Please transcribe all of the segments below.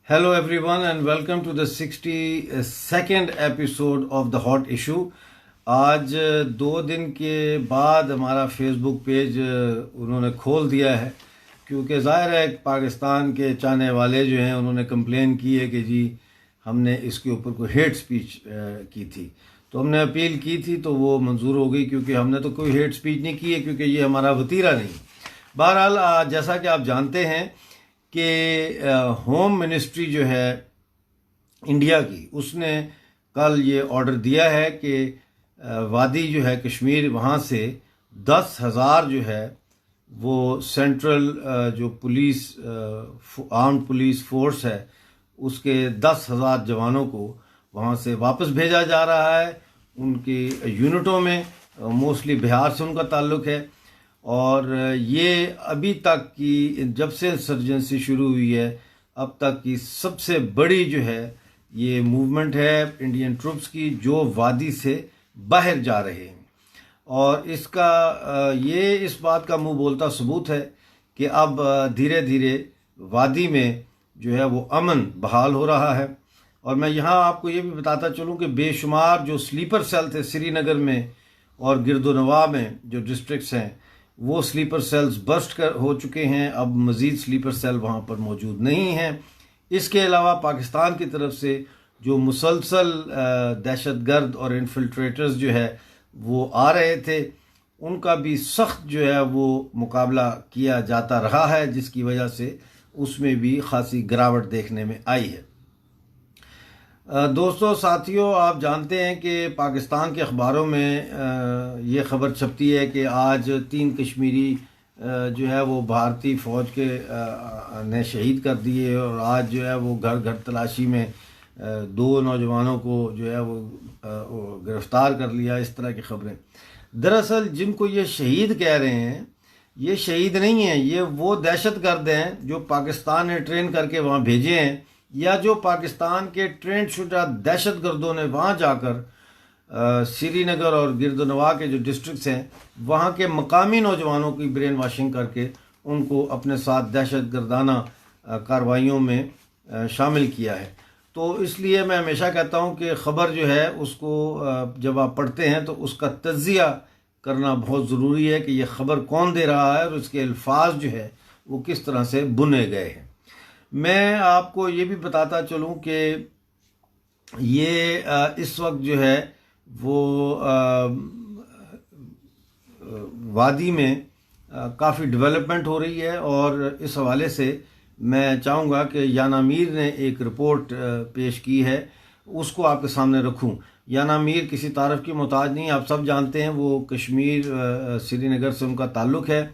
Hello everyone and welcome to the 62nd episode of the Hot Issue। आज 2 दिन के बाद हमारा फेसबुक पेज उन्होंने खोल दिया है, क्योंकि ज़ाहिर है पाकिस्तान के चाहने वाले जो हैं उन्होंने कंप्लेन की है कि जी हमने इसके ऊपर कोई हेट स्पीच की थी। तो हमने अपील की थी तो वो मंजूर हो गई, क्योंकि हमने तो कोई हेट स्पीच नहीं की है, क्योंकि ये हमारा वतीरा नहीं। बहरहाल जैसा कि आप जानते हैं कि होम मिनिस्ट्री जो है इंडिया की, उसने कल ये ऑर्डर दिया है कि वादी जो है कश्मीर, वहाँ से 10,000 जो है वो सेंट्रल जो पुलिस आर्म्ड पुलिस फोर्स है उसके 10,000 जवानों को वहाँ से वापस भेजा जा रहा है उनकी यूनिटों में। मोस्टली बिहार से उनका ताल्लुक़ है और ये अभी तक की, जब से इंसर्जेंसी शुरू हुई है अब तक की सबसे बड़ी जो है ये मूवमेंट है इंडियन ट्रूप्स की, जो वादी से बाहर जा रहे हैं। और इसका ये इस बात का मुंह बोलता सबूत है कि अब धीरे धीरे वादी में जो है वो अमन बहाल हो रहा है। और मैं यहाँ आपको ये भी बताता चलूँ कि बेशुमार जो स्लीपर सेल थे श्रीनगर में और गिरदोनवा में जो डिस्ट्रिक्ट्स हैं, वो स्लीपर सेल्स बर्स्ट हो चुके हैं। अब मज़ीद स्लीपर सेल वहाँ पर मौजूद नहीं हैं। इसके अलावा पाकिस्तान की तरफ से जो मुसलसल दहशतगर्द और इन्फिल्ट्रेटर्स जो है वो आ रहे थे, उनका भी सख्त जो है वो मुकाबला किया जाता रहा है, जिसकी वजह से उसमें भी खासी गिरावट देखने में आई है। दोस्तों साथियों, आप जानते हैं कि पाकिस्तान के अखबारों में ये ख़बर छपती है कि आज 3 कश्मीरी जो है वो भारतीय फ़ौज के ने शहीद कर दिए, और आज जो है वो घर घर तलाशी में 2 नौजवानों को जो है वो गिरफ़्तार कर लिया। इस तरह की ख़बरें, दरअसल जिनको ये शहीद कह रहे हैं, ये शहीद नहीं हैं, ये वो दहशतगर्द हैं जो पाकिस्तान ने ट्रेन करके वहाँ भेजे हैं, या जो पाकिस्तान के ट्रेंड शुदा दहशतगर्दों ने वहाँ जाकर श्रीनगर और गिरदनवा के जो डिस्ट्रिक्ट्स हैं वहाँ के मकामी नौजवानों की ब्रेन वाशिंग करके उनको अपने साथ दहशतगर्दाना कार्रवाइयों में शामिल किया है। तो इसलिए मैं हमेशा कहता हूँ कि ख़बर जो है उसको जब आप पढ़ते हैं तो उसका तज्ज़िया करना बहुत ज़रूरी है कि यह ख़बर कौन दे रहा है और उसके अल्फाज जो है वो किस तरह से बुने गए हैं। मैं आपको ये भी बताता चलूँ कि ये इस वक्त जो है वो वादी में काफ़ी डेवलपमेंट हो रही है, और इस हवाले से मैं चाहूँगा कि याना मीर ने एक रिपोर्ट पेश की है, उसको आपके सामने रखूँ। याना मीर किसी तारफ़ की मोहताज नहीं, आप सब जानते हैं, वो कश्मीर श्रीनगर से उनका ताल्लुक़ है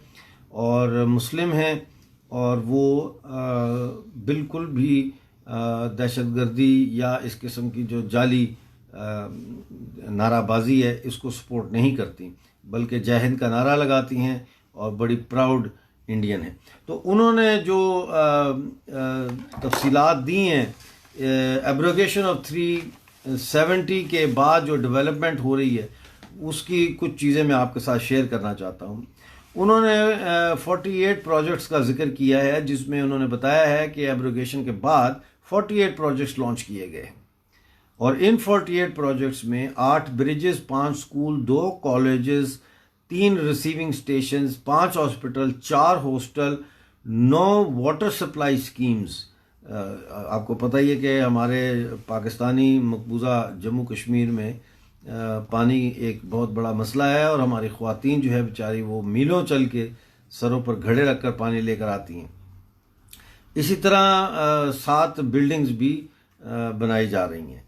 और मुस्लिम हैं, और वो बिल्कुल भी दहशतगर्दी या इस किस्म की जो जाली नाराबाजी है इसको सपोर्ट नहीं करती, बल्कि जय हिंद का नारा लगाती हैं और बड़ी प्राउड इंडियन है। तो उन्होंने जो तफसीलात दी हैं एब्रोगेशन ऑफ 370 के बाद जो डेवलपमेंट हो रही है, उसकी कुछ चीज़ें मैं आपके साथ शेयर करना चाहता हूँ। उन्होंने 48 प्रोजेक्ट्स का जिक्र किया है, जिसमें उन्होंने बताया है कि एब्रोगेशन के बाद 48 प्रोजेक्ट्स लॉन्च किए गए, और इन 48 प्रोजेक्ट्स में 8 bridges, 5 school, 2 colleges, 3 receiving stations, 5 hospital, 4 hostel, 9 water supply schemes. आपको पता ही है कि हमारे पाकिस्तानी मकबूजा जम्मू कश्मीर में पानी एक बहुत बड़ा मसला है, और हमारी ख़वातीन जो है बेचारी वो मीलों चल के सरों पर घड़े रख कर पानी लेकर आती हैं। इसी तरह 7 बिल्डिंग्स भी बनाई जा रही हैं।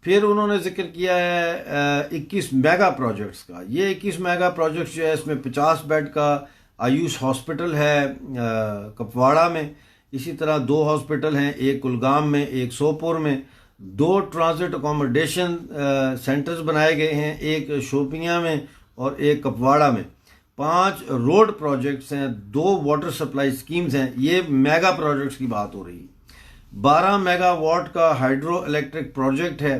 फिर उन्होंने जिक्र किया है 21 मेगा प्रोजेक्ट्स का। ये 21 मेगा प्रोजेक्ट्स जो है इसमें 50 बेड का आयुष हॉस्पिटल है कपवाड़ा में, इसी तरह 2 हॉस्पिटल हैं, एक कुलगाम में, एक सोपोर में, 2 ट्रांजिट अकोमोडेशन सेंटर्स बनाए गए हैं, एक शोपियां में और एक कपवाड़ा में, 5 रोड प्रोजेक्ट्स हैं, 2 वाटर सप्लाई स्कीम्स हैं। ये मेगा प्रोजेक्ट्स की बात हो रही है। 12 मेगावाट का हाइड्रो इलेक्ट्रिक प्रोजेक्ट है,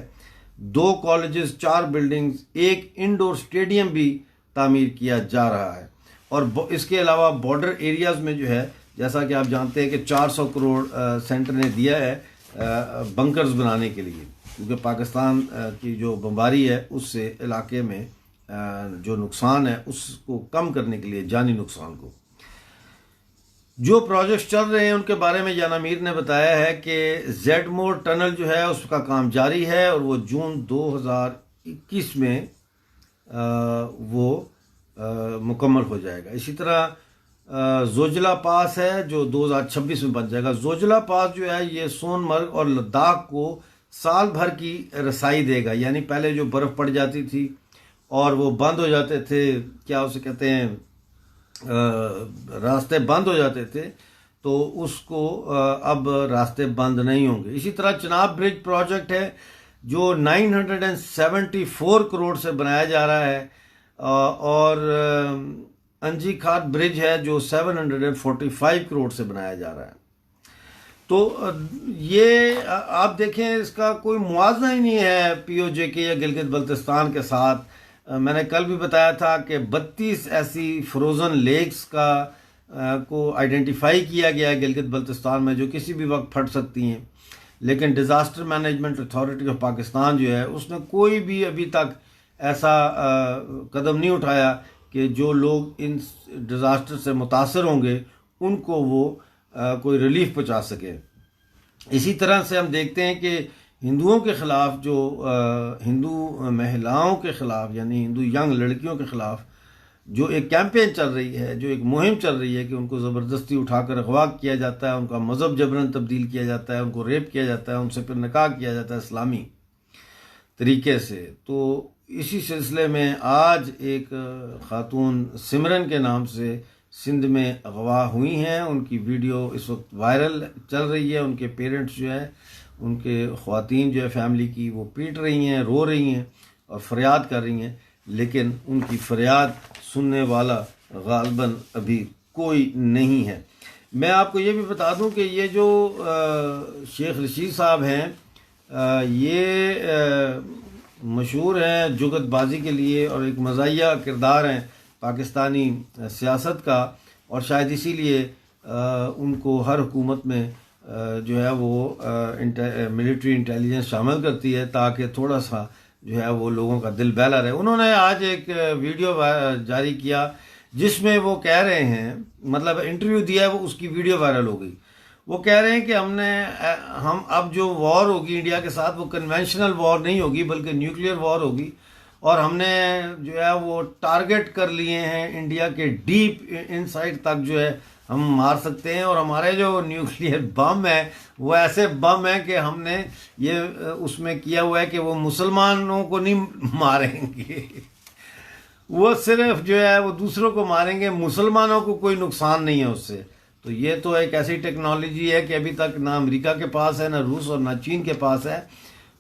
2 कॉलेजेस, 4 बिल्डिंग्स, एक इंडोर स्टेडियम भी तामीर किया जा रहा है। और इसके अलावा बॉर्डर एरियाज़ में जो है, जैसा कि आप जानते हैं कि 400 करोड़ सेंटर ने दिया है बंकर्स बनाने के लिए, क्योंकि पाकिस्तान की जो बमबारी है उससे इलाके में जो नुकसान है उसको कम करने के लिए, जानी नुकसान को, जो प्रोजेक्ट्स चल रहे हैं उनके बारे में जाना मीर ने बताया है कि जेडमोर टनल जो है उसका काम जारी है और वो जून 2021 में वो मुकम्मल हो जाएगा। इसी तरह जोजिला पास है जो 2026 में बन जाएगा। जोजिला पास जो है ये सोनमर्ग और लद्दाख को साल भर की रसाई देगा, यानी पहले जो बर्फ़ पड़ जाती थी और वो बंद हो जाते थे, क्या उसे कहते हैं, रास्ते बंद हो जाते थे, तो उसको अब रास्ते बंद नहीं होंगे। इसी तरह चिनाब ब्रिज प्रोजेक्ट है जो 974 करोड़ से बनाया जा रहा है और अंजी खात ब्रिज है जो 745 करोड़ से बनाया जा रहा है। तो ये आप देखें, इसका कोई मुआवजा ही नहीं है पीओजे के या गिलगित बल्तिस्तान के साथ। मैंने कल भी बताया था कि 32 ऐसी फ्रोज़न लेक्स को आइडेंटिफाई किया गया है गिलगित बल्तिस्तान में जो किसी भी वक्त फट सकती हैं, लेकिन disaster management authority of Pakistan जो है उसने कोई भी अभी तक ऐसा कदम नहीं उठाया कि जो लोग इन डिज़ास्टर से मुतासर होंगे उनको वो कोई रिलीफ पहुंचा सके। इसी तरह से हम देखते हैं कि हिंदुओं के ख़िलाफ़ जो हिंदू महिलाओं के ख़िलाफ़ यानी हिंदू यंग लड़कियों के ख़िलाफ़ जो एक कैंपेन चल रही है, जो एक मुहिम चल रही है कि उनको ज़बरदस्ती उठाकर अगवा किया जाता है, उनका मज़हब जबरन तब्दील किया जाता है, उनको रेप किया जाता है, उनसे फिर निकाह किया जाता है इस्लामी तरीके से। तो इसी सिलसिले में आज एक खातून सिमरन के नाम से सिंध में अगवा हुई हैं। उनकी वीडियो इस वक्त वायरल चल रही है। उनके पेरेंट्स जो है, उनके ख़वातीन जो है फैमिली की, वो पीट रही हैं, रो रही हैं और फरियाद कर रही हैं, लेकिन उनकी फरियाद सुनने वाला गालबन अभी कोई नहीं है। मैं आपको ये भी बता दूं कि ये जो शेख रशीद साहब हैं ये मशहूर हैं जुगतबाजी के लिए और एक मज़ाहिया किरदार हैं पाकिस्तानी सियासत का, और शायद इसीलिए उनको हर हुकूमत में जो है वो मिलिट्री इंटेलिजेंस शामिल करती है ताकि थोड़ा सा जो है वो लोगों का दिल बहला रहे। उन्होंने आज एक वीडियो जारी किया जिसमें वो कह रहे हैं, मतलब इंटरव्यू दिया है वो, उसकी वीडियो वायरल हो गई। वो कह रहे हैं कि हम अब जो वॉर होगी इंडिया के साथ वो कन्वेंशनल वॉर नहीं होगी बल्कि न्यूक्लियर वॉर होगी, और हमने जो है वो टारगेट कर लिए हैं इंडिया के डीप इनसाइड तक जो है हम मार सकते हैं, और हमारे जो न्यूक्लियर बम है वो ऐसे बम है कि हमने ये उसमें किया हुआ है कि वो मुसलमानों को नहीं मारेंगे, वो सिर्फ जो है वो दूसरों को मारेंगे, मुसलमानों को कोई नुकसान नहीं है उससे। तो ये तो एक ऐसी टेक्नोलॉजी है कि अभी तक ना अमेरिका के पास है, ना रूस और ना चीन के पास है।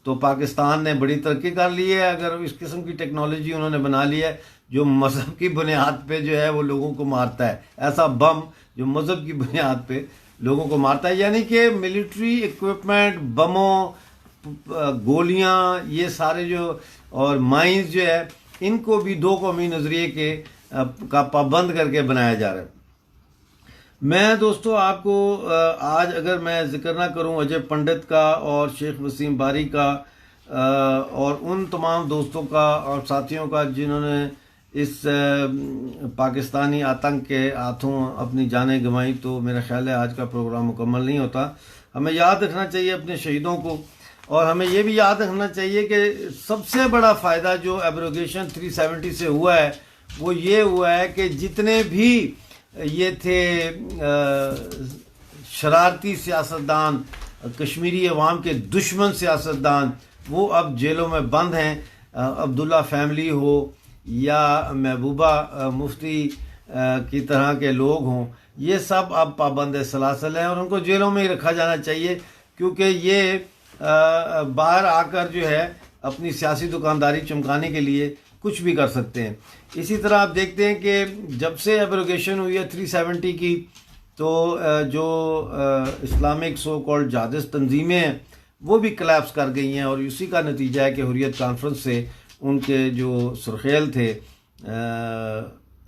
तो पाकिस्तान ने बड़ी तरक्की कर ली है अगर इस किस्म की टेक्नोलॉजी उन्होंने बना ली है जो मज़हब की बुनियाद पे जो है वो लोगों को मारता है, ऐसा बम जो मज़हब की बुनियाद पे लोगों को मारता है। यानी कि मिलिट्री इक्विपमेंट, बमों, गोलियां, ये सारे जो और माइंस जो है इनको भी दो कौमी नज़रिए के का पाबंद करके बनाया जा रहा है। मैं दोस्तों आपको आज अगर मैं जिक्र ना करूं अजय पंडित का और शेख वसीम बारी का और उन तमाम दोस्तों का और साथियों का जिन्होंने इस पाकिस्तानी आतंक के हाथों अपनी जानें गंवाई, तो मेरा ख्याल है आज का प्रोग्राम मुकम्मल नहीं होता। हमें याद रखना चाहिए अपने शहीदों को, और हमें यह भी याद रखना चाहिए कि सबसे बड़ा फ़ायदा जो एब्रोगेशन 370 से हुआ है वो ये हुआ है कि जितने भी ये थे शरारती सियासतदान, कश्मीरी अवाम के दुश्मन सियासतदान, वो अब जेलों में बंद हैं। अब्दुल्ला फैमिली हो या महबूबा मुफ्ती की तरह के लोग हों, ये सब अब पाबंद सलासल हैं और उनको जेलों में ही रखा जाना चाहिए, क्योंकि ये बाहर आकर जो है अपनी सियासी दुकानदारी चमकाने के लिए कुछ भी कर सकते हैं। इसी तरह आप देखते हैं कि जब से एब्रोगेशन हुई है 370 की, तो जो इस्लामिक सो कॉल्ड जिहादिस्ट तंजीमें हैं वो भी कलैप्स कर गई हैं, और इसी का नतीजा है कि हुर्रियत कॉन्फ्रेंस से उनके जो सुरखेल थे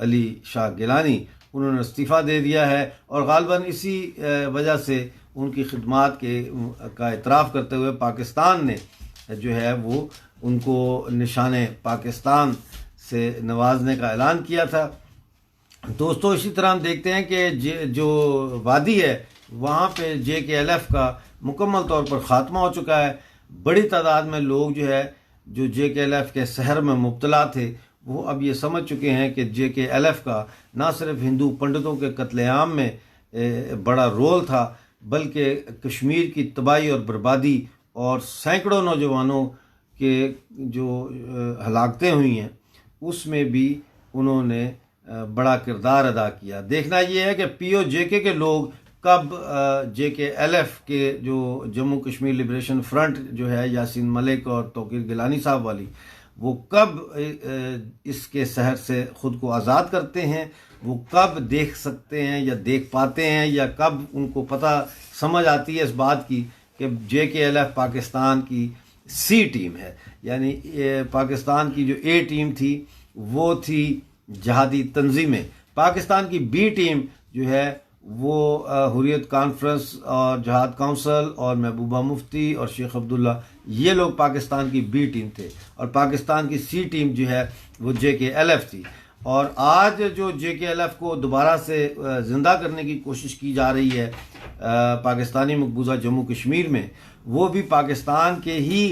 अली शाह गिलानी, उन्होंने इस्तीफ़ा दे दिया है, और गालबन इसी वजह से उनकी खिदमात का इतराफ़ करते हुए पाकिस्तान ने जो है वो उनको निशाने पाकिस्तान से नवाजने का ऐलान किया था। दोस्तों, इसी तरह हम देखते हैं कि जो वादी है वहाँ पे JKLF का मुकम्मल तौर पर ख़ात्मा हो चुका है। बड़ी तादाद में लोग जो है जो JKLF के सहर में मुब्तला थे वो अब ये समझ चुके हैं कि JKLF का ना सिर्फ हिंदू पंडितों के कत्लेआम में बड़ा रोल था, बल्कि कश्मीर की तबाही और बर्बादी और सैकड़ों नौजवानों के जो हलाकतें हुई हैं उसमें भी उन्होंने बड़ा किरदार अदा किया। देखना ये है कि POJK के लोग कब JKLF के जो जम्मू कश्मीर लिबरेशन फ्रंट जो है यासीन मलिक और तौकीर गिलानी साहब वाली, वो कब इसके सहर से ख़ुद को आज़ाद करते हैं, वो कब देख सकते हैं या देख पाते हैं, या कब उनको पता समझ आती है इस बात की कि JKLF पाकिस्तान की C टीम है। यानी पाकिस्तान की जो A टीम थी वो थी जहादी तंजीमें, पाकिस्तान की B टीम जो है वो हुर्रियत कॉन्फ्रेंस और जहाद काउंसिल और महबूबा मुफ्ती और शेख अब्दुल्ला, ये लोग पाकिस्तान की B टीम थे, और पाकिस्तान की C टीम जो है वो JKLF थी। और आज जो JKLF को दोबारा से ज़िंदा करने की कोशिश की जा रही है पाकिस्तानी मकबूजा जम्मू कश्मीर में, वो भी पाकिस्तान के ही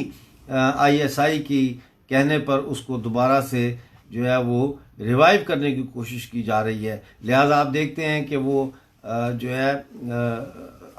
ISI की कहने पर उसको दोबारा से जो है वो रिवाइव करने की कोशिश की जा रही है। लिहाजा आप देखते हैं कि वो जो है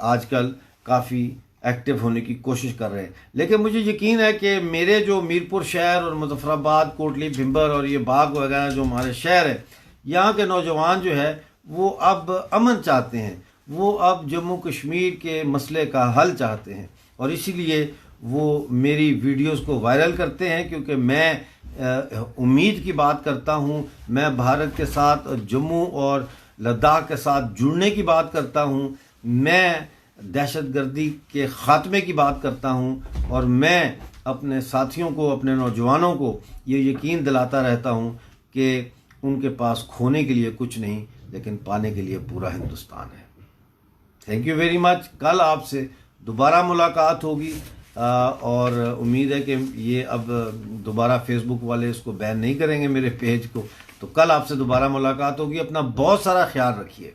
आजकल काफ़ी एक्टिव होने की कोशिश कर रहे हैं। लेकिन मुझे यकीन है कि मेरे जो मीरपुर शहर और मुजफ्फराबाद, कोटली, भिंबर और ये बाग वगैरह जो हमारे शहर है, यहाँ के नौजवान जो है वो अब अमन चाहते हैं, वो अब जम्मू कश्मीर के मसले का हल चाहते हैं, और इसीलिए वो मेरी वीडियोस को वायरल करते हैं, क्योंकि मैं उम्मीद की बात करता हूँ, मैं भारत के साथ जम्मू और लद्दाख के साथ जुड़ने की बात करता हूँ, मैं दहशतगर्दी के ख़ात्मे की बात करता हूँ, और मैं अपने साथियों को, अपने नौजवानों को ये यकीन दिलाता रहता हूँ कि उनके पास खोने के लिए कुछ नहीं, लेकिन पाने के लिए पूरा हिंदुस्तान है। Thank you very much. कल आपसे दोबारा मुलाकात होगी, और उम्मीद है कि ये अब दोबारा फेसबुक वाले इसको बैन नहीं करेंगे मेरे पेज को, तो कल आपसे दोबारा मुलाकात होगी। अपना बहुत सारा ख्याल रखिए।